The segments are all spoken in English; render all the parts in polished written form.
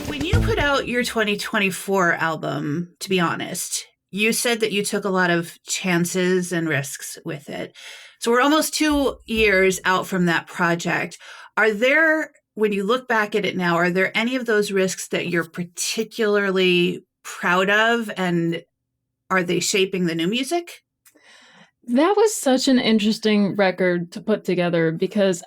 When you put out your 2024 album, to be honest, you said that you took a lot of chances and risks with it. So we're almost 2 years out from that project. Are there, when you look back at it now, are there any of those risks that you're particularly proud of, and are they shaping the new music? That was such an interesting record to put together because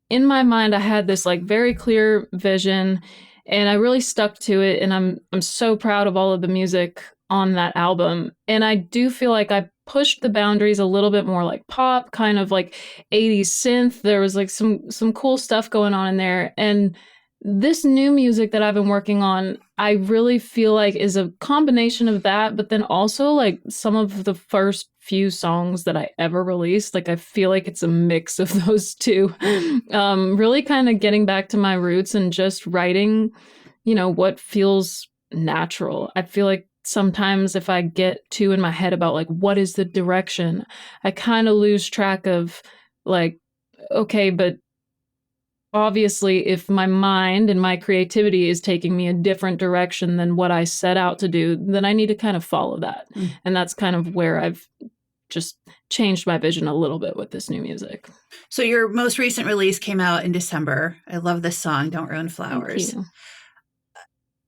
in my mind, I had this like very clear vision and I really stuck to it. And I'm so proud of all of the music on that album. And I do feel like I pushed the boundaries a little bit more like pop, kind of like 80s synth. There was like some cool stuff going on in there. And this new music that I've been working on, I really feel like is a combination of that, but then also like some of the first few songs that I ever released. Like I feel like it's a mix of those two. Really kind of getting back to my roots and just writing, what feels natural. I feel like sometimes if I get too in my head about like what is the direction, I kind of lose track of like, okay, but obviously, if my mind and my creativity is taking me a different direction than what I set out to do, then I need to kind of follow that. And that's kind of where I've just changed my vision a little bit with this new music. So your most recent release came out in December. I love this song, Don't Ruin Flowers. Thank you.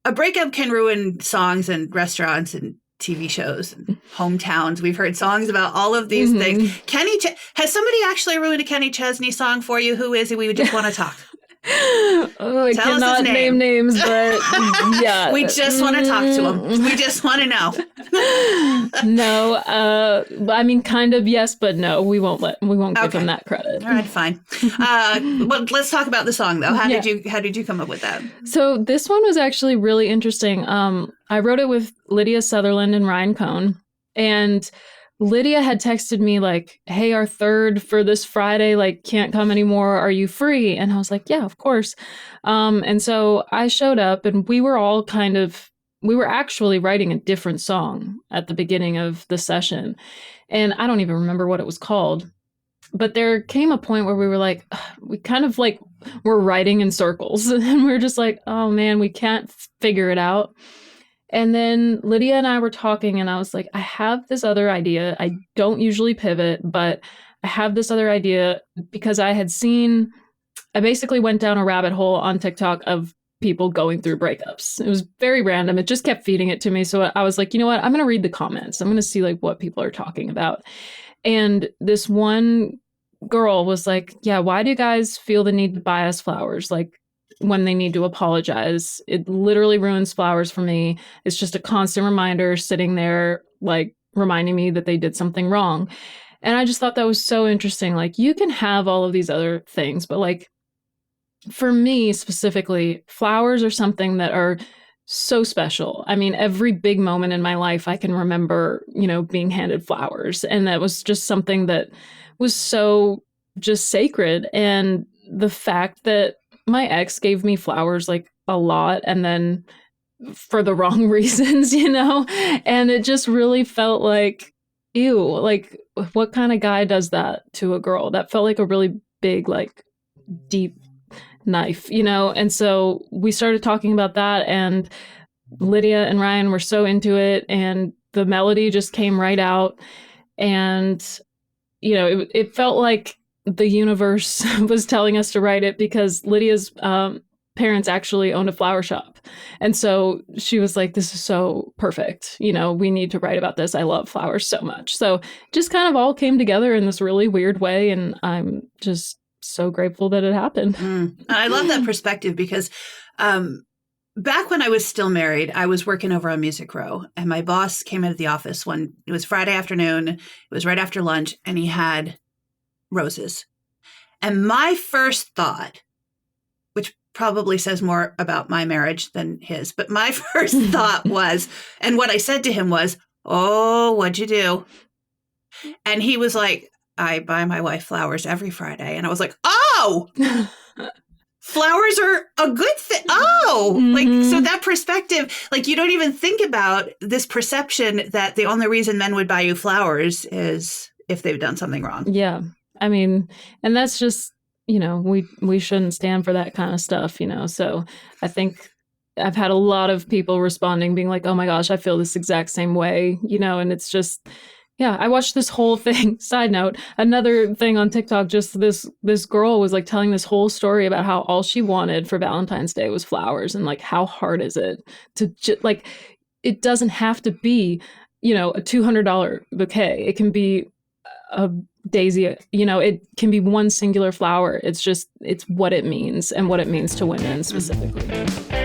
A breakup can ruin songs and restaurants and TV shows and hometowns. We've heard songs about all of these things. Has somebody actually ruined a Kenny Chesney song for you? Who is it? We would just want to talk. I cannot name names, but yeah. We just want to talk to him. We just want to know. No, I mean, kind of yes, but no. We won't give him that credit. All right, fine. Well, let's talk about the song though. How did you come up with that? So this one was actually really interesting. I wrote it with Lydia Sutherland and Ryan Cohn, and Lydia had texted me like, hey, our third for this Friday, like can't come anymore. Are you free? And I was like, yeah, of course. And so I showed up and we were actually writing a different song at the beginning of the session. And I don't even remember what it was called. But there came a point where we were like, we kind of like were writing in circles. And we were just like, oh man, we can't figure it out. And then Lydia and I were talking and I was like, I have this other idea. I don't usually pivot, but I have this other idea because I basically went down a rabbit hole on TikTok of people going through breakups. It was very random. It just kept feeding it to me. So I was like, you know what? I'm going to read the comments. I'm going to see like what people are talking about. And this one girl was like, yeah, why do you guys feel the need to buy us flowers? Like, when they need to apologize. It literally ruins flowers for me. It's just a constant reminder sitting there, like reminding me that they did something wrong. And I just thought that was so interesting. Like you can have all of these other things, but like for me specifically, flowers are something that are so special. I mean, every big moment in my life, I can remember, being handed flowers. And that was just something that was so just sacred. And the fact that my ex gave me flowers like a lot and then for the wrong reasons, and it just really felt like, ew, like what kind of guy does that to a girl? That felt like a really big, like deep knife, and so we started talking about that and Lydia and Ryan were so into it and the melody just came right out and, it felt like the universe was telling us to write it because Lydia's parents actually owned a flower shop. And so she was like, this is so perfect. We need to write about this. I love flowers so much. So just kind of all came together in this really weird way. And I'm just so grateful that it happened. I love that perspective because back when I was still married, I was working over on Music Row and my boss came into the office it was Friday afternoon. It was right after lunch and he had roses. And my first thought, which probably says more about my marriage than his, but my first thought was, and what I said to him was, oh, what'd you do? And he was like, I buy my wife flowers every Friday. And I was like, oh, flowers are a good thing. Oh, like, so that perspective, like you don't even think about this perception that the only reason men would buy you flowers is if they've done something wrong. Yeah. I mean, and that's just we shouldn't stand for that kind of stuff, So I think I've had a lot of people responding being like, oh my gosh, I feel this exact same way, and it's just, yeah, I watched this whole thing. Side note, another thing on TikTok, just this girl was like telling this whole story about how all she wanted for Valentine's Day was flowers, and like how hard is it to like, it doesn't have to be, a $200 bouquet. It can be a daisy, it can be one singular flower. It's what it means and what it means to women specifically.